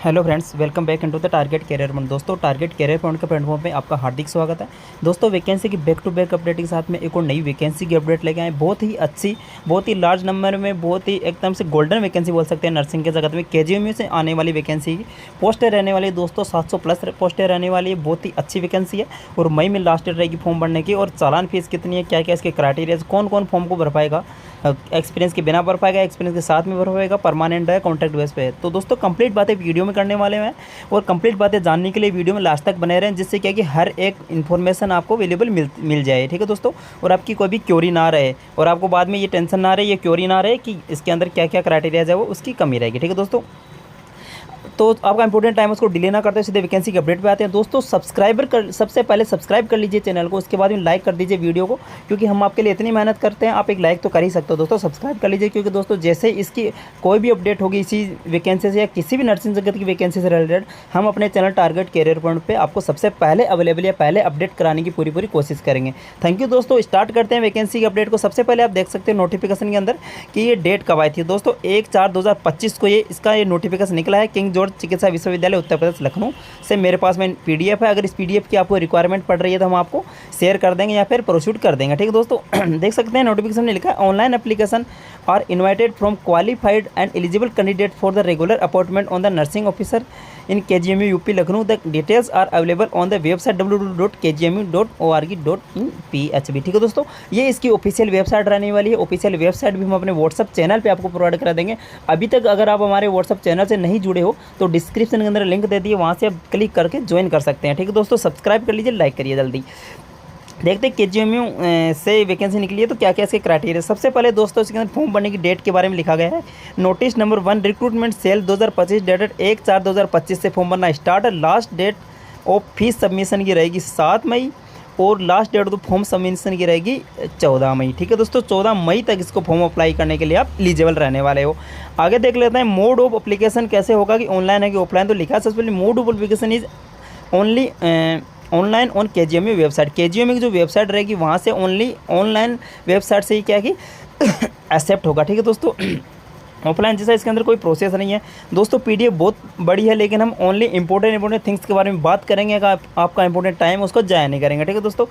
Hello friends, welcome back into the target career point. दोस्तों, target career point के platform पे आपका हार्दिक स्वागत है। दोस्तों, वैकेंसी की बैक टू बैक अपडेट के साथ में एक और नई वैकेंसी की अपडेट लेके आए। बहुत ही अच्छी, बहुत ही लार्ज नंबर में, बहुत ही एकदम से गोल्डन वैकेंसी बोल सकते हैं नर्सिंग के जगत में। केजीएमयू से आने वाली वैकेंसी की पोस्टें रहने वाली है दोस्तों, 700 प्लस पोस्टें रहने वाली है। बहुत ही अच्छी वैकेंसी है और मई में लास्ट डेट रहेगी फॉर्म भरने की। और चालान फीस कितनी है, क्या क्या इसके क्राइटेरिया, कौन कौन फॉर्म को भर पाएगा, एक्सपीरियंस के बिना भर पाएगा, एक्सपीरियंस के साथ में भर पाएगा, परमानेंट है, कॉन्ट्रैक्ट बेस पे है। तो दोस्तों, कंप्लीट बातें वीडियो में करने वाले हैं और कंप्लीट बातें जानने के लिए वीडियो में लास्ट तक बने रहें, जिससे क्या कि हर एक इन्फॉर्मेशन आपको अवेलेबल मिल जाए। ठीक है दोस्तों, और आपकी कोई भी क्योरी ना रहे और आपको बाद में ये टेंशन ना रहे, ये क्योरी ना रहे कि इसके अंदर क्या क्या क्राइटेरिया है, वो उसकी कमी रहेगी। ठीक है दोस्तों, तो आपका इंपॉर्टेंट टाइम उसको डिले ना करते सीधे वैकेंसी के अपडेट पे आते हैं। दोस्तों, सबसे पहले सब्सक्राइब कर लीजिए चैनल को, उसके बाद में लाइक कर दीजिए वीडियो को, क्योंकि हम आपके लिए इतनी मेहनत करते हैं, आप एक लाइक तो कर ही सकते हो। दोस्तों, सब्सक्राइब कर लीजिए, क्योंकि दोस्तों जैसे इसकी कोई भी अपडेट होगी इसी वैकेंसी से या किसी भी नर्सिंग जगत की वैकेंसी से रिलेटेड, हम अपने चैनल टारगेट कैरियर पॉइंट पर आपको सबसे पहले अवेलेबल या पहले अपडेट कराने की पूरी कोशिश करेंगे। थैंक यू दोस्तों। स्टार्ट करते हैं वैकेंसी की अपडेट को। सबसे पहले आप देख सकते हैं नोटिफिकेशन के अंदर कि ये डेट कब आई थी। दोस्तों, 1/4/2025 को इसका नोटिफिकेशन निकला है। किंग जॉर्ज चिकित्सा विश्वविद्यालय उत्तर प्रदेश लखनऊ से मेरे पास में पीडीएफ है। अगर इस पीडीएफ की आपको रिक्वायरमेंट पड़ रही है तो हम आपको शेयर कर देंगे या फिर प्रोसीड कर देंगे। ठीक है दोस्तों, देख सकते हैं नोटिफिकेशन में लिखा है, online application are invited from qualified and eligible candidate for the regular appointment on the nursing officer in KGMU UP Lucknow. The details are available on the website www.kgmu.org.phb। ठीक है दोस्तों, ये इसकी ऑफिशियल वेबसाइट रहने वाली है। ऑफिशियल वेबसाइट भी हम अपने व्हाट्सअप चैनल पे आपको प्रोवाइड करा देंगे। अभी तक अगर आप हमारे व्हाट्सअप चैनल से नहीं जुड़े हो तो डिस्क्रिप्शन के अंदर लिंक दे दिए, वहाँ से आप क्लिक करके ज्वाइन कर सकते हैं। ठीक है दोस्तों, सब्सक्राइब कर लीजिए, लाइक करिए जल्दी। देखते हैं केजीएमयू से वैकेंसी निकली है तो क्या क्या इसके क्राइटेरिया। सबसे पहले दोस्तों, इसके अंदर फॉर्म भरने की डेट के बारे में लिखा गया है। Notice number 1 recruitment cell 2025 dated 1/4/2025 से फॉर्म भरना start. Last date of fees submission की रहेगी 7 मई और last date of form submission की रहेगी 14 मई। ठीक है दोस्तों, 14 मई तक इसको फॉर्म अप्लाई करने के लिए आप एलिजिबल रहने वाले हो। आगे देख लेते हैं मोड ऑफ अप्लीकेशन कैसे होगा, कि ऑनलाइन है कि ऑफलाइन। तो लिखा है सबसे पहले mode of application is only online on KGMU website. KGMU की जो वेबसाइट रहेगी वहाँ से ओनली ऑनलाइन वेबसाइट से ही क्या कि एक्सेप्ट होगा। ठीक है दोस्तों, ऑफलाइन जैसा इसके अंदर कोई प्रोसेस नहीं है। दोस्तों, पीडीएफ बहुत बड़ी है, लेकिन हम ओनली इंपॉर्टेंट थिंग्स के बारे में बात करेंगे। अगर आपका इंपॉर्टेंट टाइम उसको जाया नहीं करेंगे। ठीक है दोस्तों,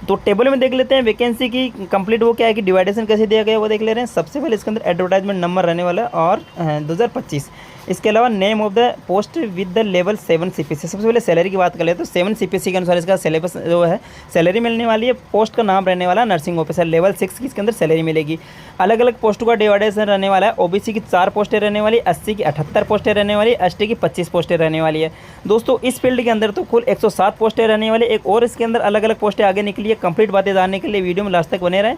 तो टेबल में देख लेते हैं वैकेंसी की कंप्लीट वो क्या है कि डिवाइडेशन कैसे दिया गया है वो देख ले रहे हैं। सबसे पहले इसके अंदर एडवर्टाइजमेंट नंबर रहने वाला है और 2025। इसके अलावा name of the post with the level 7 CPC. सबसे पहले सैलरी की बात कर ले तो 7 सीपीसी के अनुसार इसका सिलेबस जो है सैलरी मिलने वाली है। पोस्ट का नाम रहने वाला नर्सिंग ऑफिसर, लेवल 6 की इसके अंदर सैलरी मिलेगी। अलग अलग पोस्टों का डिवाइडेशन रहने वाला है। ओबीसी की 4 पोस्टें रहने वाली, एससी की 78 पोस्टें रहने वाली, एसटी की 25 पोस्टें रहने वाली है। दोस्तों, इस फील्ड के अंदर तो कुल 107 पोस्टें रहने वाली। एक और इसके अंदर अलग अलग पोस्टें आगे निकली है। कंप्लीट बातें जानने के लिए वीडियो में लास्ट तक बने रहें।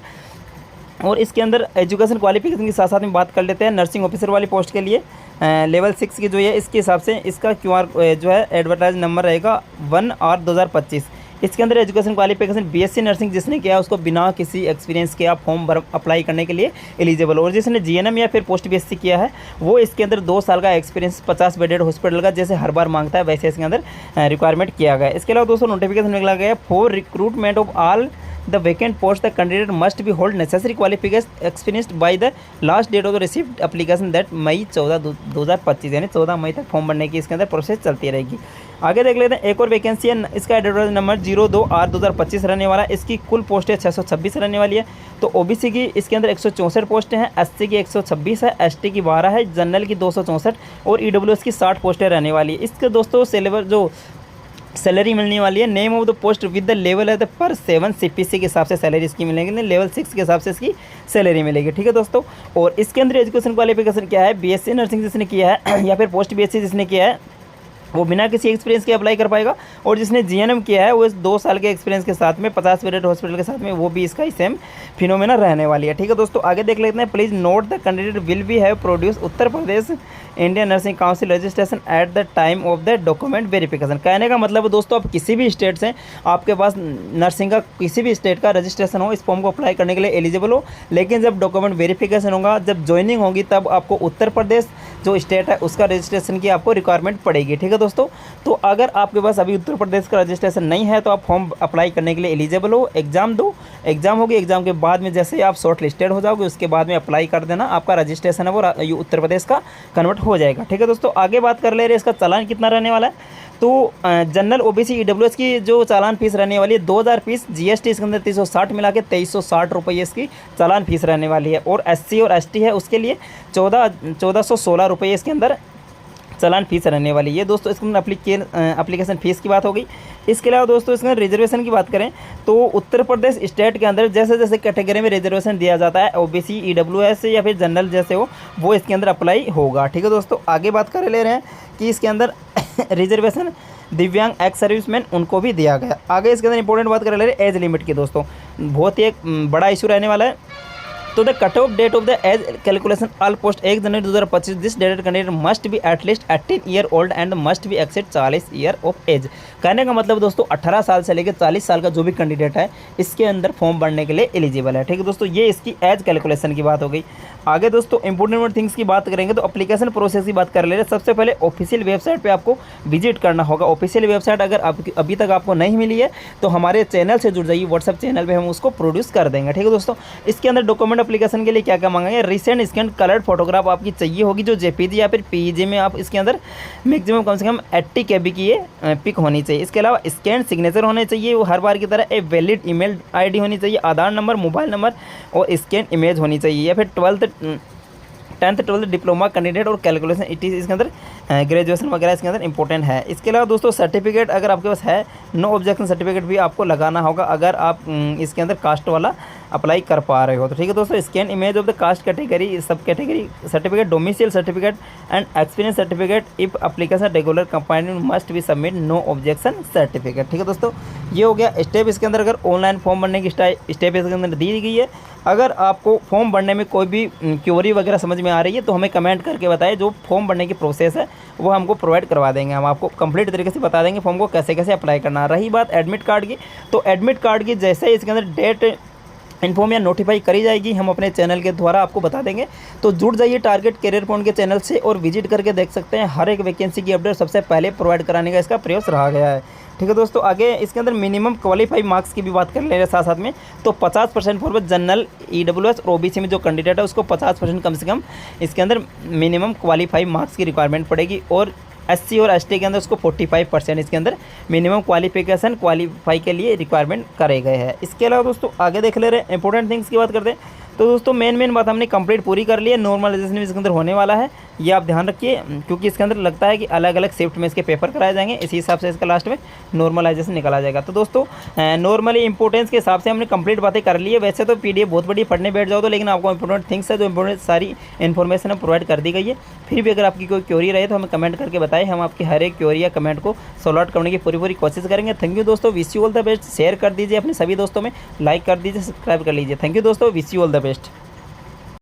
और इसके अंदर एजुकेशन क्वालिफिकेशन के साथ साथ में बात कर लेते हैं। नर्सिंग ऑफिसर वाली पोस्ट के लिए लेवल 6 की जो है इसके हिसाब से इसका क्यूआर जो है एडवर्टाइज नंबर रहेगा 1/2025। इसके अंदर एजुकेशन क्वालिफिकेशन बीएससी नर्सिंग जिसने किया उसको बिना किसी एक्सपीरियंस के आप फॉर्म अप्लाई करने के लिए एलिजिबल। और जिसने जीएनएम या फिर पोस्ट बीएससी किया है वो इसके अंदर 2 साल का एक्सपीरियंस 50 बेडेड हॉस्पिटल का जैसे हर बार मांगता है वैसे इसके अंदर रिक्वायरमेंट किया गया है। इसके अलावा दोस्तों, नोटिफिकेशन निकला गया for recruitment of all the vacant post the candidate must be hold necessary qualification experienced by the last date of the received application that मई 14/2025, यानी 14 मई तक फॉर्म भरने की इसके अंदर प्रोसेस चलती रहेगी। आगे देख लेते हैं एक और वैकेंसी है। इसका एडवर्टाइज नंबर 02/2025 रहने वाला है। इसकी कुल पोस्टें 626 रहने वाली है। तो ओबीसी की इसके अंदर 164 पोस्टें हैं, एससी की 126 है, एसटी की 12 है, जनरल की 264 और ईडब्ल्यूएस की 60 पोस्टें रहने वाली है। इसके दोस्तों सिलेबस जो सैलरी मिलने वाली है, name of the post with the level है पर 7 सीपीसी के हिसाब से सैलरी इसकी मिलेगी, लेवल 6 के हिसाब से इसकी सैलरी मिलेगी। ठीक है दोस्तों, और इसके अंदर एजुकेशन क्वालिफिकेशन क्या है, बीएससी नर्सिंग जिसने किया है या फिर पोस्ट बीएससी जिसने किया है वो बिना किसी एक्सपीरियंस के अप्लाई कर पाएगा। और जिसने जीएनएम किया है वो इस 2 साल के एक्सपीरियंस के साथ में 50 बेडेड हॉस्पिटल के साथ में वो भी इसका ही सेम फिनोमेना रहने वाली है। ठीक है दोस्तों, आगे देख लेते हैं। Please note the candidate will be have produce Uttar Pradesh Indian nursing council registration at the time of the document verification. कहने का मतलब है दोस्तों, आप किसी भी स्टेट से आपके पास नर्सिंग का किसी भी स्टेट का रजिस्ट्रेशन हो, इस फॉर्म को अप्लाई करने के लिए एलिजिबल हो, लेकिन जब डॉक्यूमेंट वेरिफिकेशन होगा, जब ज्वाइनिंग होगी, तब आपको उत्तर प्रदेश जो स्टेट है उसका रजिस्ट्रेशन की आपको रिक्वायरमेंट पड़ेगी। ठीक है दोस्तों, तो अगर आपके पास अभी उत्तर प्रदेश का रजिस्ट्रेशन नहीं है तो आप फॉर्म अप्लाई करने के लिए एलिजिबल हो, एग्ज़ाम दो, एग्ज़ाम होगी, एग्ज़ाम के बाद में जैसे आप शॉर्ट लिस्टेड हो जाओगे उसके बाद में अप्लाई कर देना, आपका रजिस्ट्रेशन है वो उत्तर प्रदेश का कन्वर्ट हो जाएगा। ठीक है दोस्तों, आगे बात कर ले रहे हैं इसका चालान कितना रहने वाला है। तो जनरल ओबीसी ईडब्ल्यूएस की जो चालान फीस रहने वाली है 2000 फीस, जीएसटी इसके अंदर 360 मिला के 2360 रुपये इसकी चालान फीस रहने वाली है। और एससी और एसटी है उसके लिए 1416 रुपये इसके अंदर चालान फीस रहने वाली है। दोस्तों इसके अंदर एप्लीकेशन फ़ीस की बात हो गई। इसके अलावा दोस्तों इसके अंदर रिजर्वेशन की बात करें तो उत्तर प्रदेश स्टेट के अंदर जैसे जैसे कैटेगरी में रिजर्वेशन दिया जाता है, ओबीसी, ईडब्ल्यूएस या फिर जनरल जैसे हो, वो इसके अंदर अप्लाई होगा। ठीक है दोस्तों, आगे बात कर ले रहे हैं कि इसके अंदर रिजर्वेशन दिव्यांग एक्स सर्विसमैन उनको भी दिया गया। आगे इसके अंदर इंपॉर्टेंट बात कर ले रहे हैं एज लिमिट की। दोस्तों बहुत ही एक बड़ा इशू रहने वाला है। तो the cut off date of the age calculation all post 1 January 2025 this dated candidate must be at least 18 year old and must be exceed 40 year of age. कहने का मतलब दोस्तों 18 साल से लेकर 40 साल का जो भी कैंडिडेट है इसके अंदर फॉर्म भरने के लिए एलिजिबल है। ठीक है दोस्तों, ये इसकी एज कैलकुलेशन की बात हो गई। आगे दोस्तों इंपॉर्टेंट थिंग्स की बात करेंगे तो एप्लीकेशन प्रोसेस की बात कर ले रहे हैं। सबसे पहले ऑफिशियल वेबसाइट पे आपको विजिट करना होगा। ऑफिशियल वेबसाइट अगर अभी तक आपको नहीं मिली है तो हमारे चैनल से जुड़ जाइए, व्हाट्सएप चैनल पे हम उसको प्रोड्यूस कर देंगे। ठीक है दोस्तों, इसके अंदर डॉक्यूमेंट एप्लीकेशन के लिए क्या क्या मांगेंगे, रिसेंट स्कैन कलर्ड फोटोग्राफ आपकी चाहिए होगी जो जेपीजी या फिर पीजी में आप इसके अंदर मैक्सिमम कम से कम 80 KB की ये पिक होनी चाहिए। इसके अलावा स्कैन सिग्नेचर होने चाहिए, वो हर बार की तरह एक वैलिड ईमेल आईडी होनी चाहिए, आधार नंबर, मोबाइल नंबर और स्कैन इमेज होनी चाहिए। या फिर 10th 12th डिप्लोमा कैंडिडेट और कैलकुलेशन इसके अंदर ग्रेजुएशन वगैरह इसके अंदर इंपॉर्टेंट है। इसके अलावा दोस्तों सर्टिफिकेट अगर आपके पास है, नो ऑब्जेक्शन सर्टिफिकेट भी आपको लगाना होगा अगर आप इसके अंदर कास्ट वाला अप्लाई कर पा रहे हो। तो ठीक है दोस्तों, scan image of the caste category, sub category certificate, domicile certificate and experience certificate if application regular combined must be submit no objection certificate. ठीक है दोस्तों, ये हो गया स्टेप। इसके अंदर अगर ऑनलाइन फॉर्म भरने की स्टेप इसके अंदर दी गई है। अगर आपको फॉर्म भरने में कोई भी क्वेरी वगैरह समझ में आ रही है तो हमें कमेंट करके बताएं, जो फॉर्म भरने की प्रोसेस है वो हमको प्रोवाइड करवा देंगे। हम आपको कंप्लीट तरीके से बता देंगे फॉर्म को कैसे कैसे अप्लाई करना है। रही बात एडमिट कार्ड की, तो एडमिट कार्ड की जैसे इसके अंदर डेट इन्फॉर्म या नोटिफाई करी जाएगी हम अपने चैनल के द्वारा आपको बता देंगे। तो जुड़ जाइए टारगेट करियर पॉइंट के चैनल से और विजिट करके देख सकते हैं। हर एक वैकेंसी की अपडेट सबसे पहले प्रोवाइड कराने का इसका प्रयास रहा गया है। ठीक है दोस्तों, आगे इसके अंदर मिनिमम क्वालिफाई मार्क्स की भी बात कर ले रहे हैं साथ साथ में। तो 50% फॉर जनरल, ईडब्ल्यूएस और ओबीसी में जो कैंडिडेट है उसको 50% कम से कम इसके अंदर मिनिमम क्वालिफाई मार्क्स की रिक्वायरमेंट पड़ेगी। और एससी और एसटी के अंदर उसको 45% इसके अंदर मिनिमम क्वालिफिकेशन क्वालिफाई के लिए रिक्वायरमेंट करे गए हैं। इसके अलावा दोस्तों आगे देख ले रहे हैं इंपॉर्टेंट थिंग्स की बात करते हैं। तो दोस्तों मेन बात हमने कंप्लीट पूरी कर ली है। नॉर्मलाइजेशन भी इसके अंदर होने वाला है, ये आप ध्यान रखिए, क्योंकि इसके अंदर लगता है कि अलग अलग शिफ्ट में इसके पेपर कराए जाएंगे, इसी हिसाब से इसका लास्ट में नॉर्मलाइजेशन निकाला जाएगा। तो दोस्तों नॉर्मली इंपॉर्टेंस के हिसाब से हमने कंप्लीट बातें कर ली है। वैसे तो पीडीएफ बहुत बड़ी पढ़ने बैठ जाओ तो, लेकिन आपको इंपॉर्टेंट थिंग्स है जो इंपॉर्टेंट सारी इन्फॉर्मेशन है प्रोवाइड कर दी गई है। फिर भी अगर आपकी कोई क्वेरी रहे तो हमें कमेंट करके बताएं, हम आपकी हर एक क्वेरी या कमेंट को सॉल्व आउट करने की पूरी कोशिश करेंगे। थैंक यू दोस्तों, wish you all the best. Share कर दीजिए अपने सभी दोस्तों में, लाइक कर दीजिए, सब्सक्राइब कर लीजिए। थैंक यू दोस्तों, wish you all the best.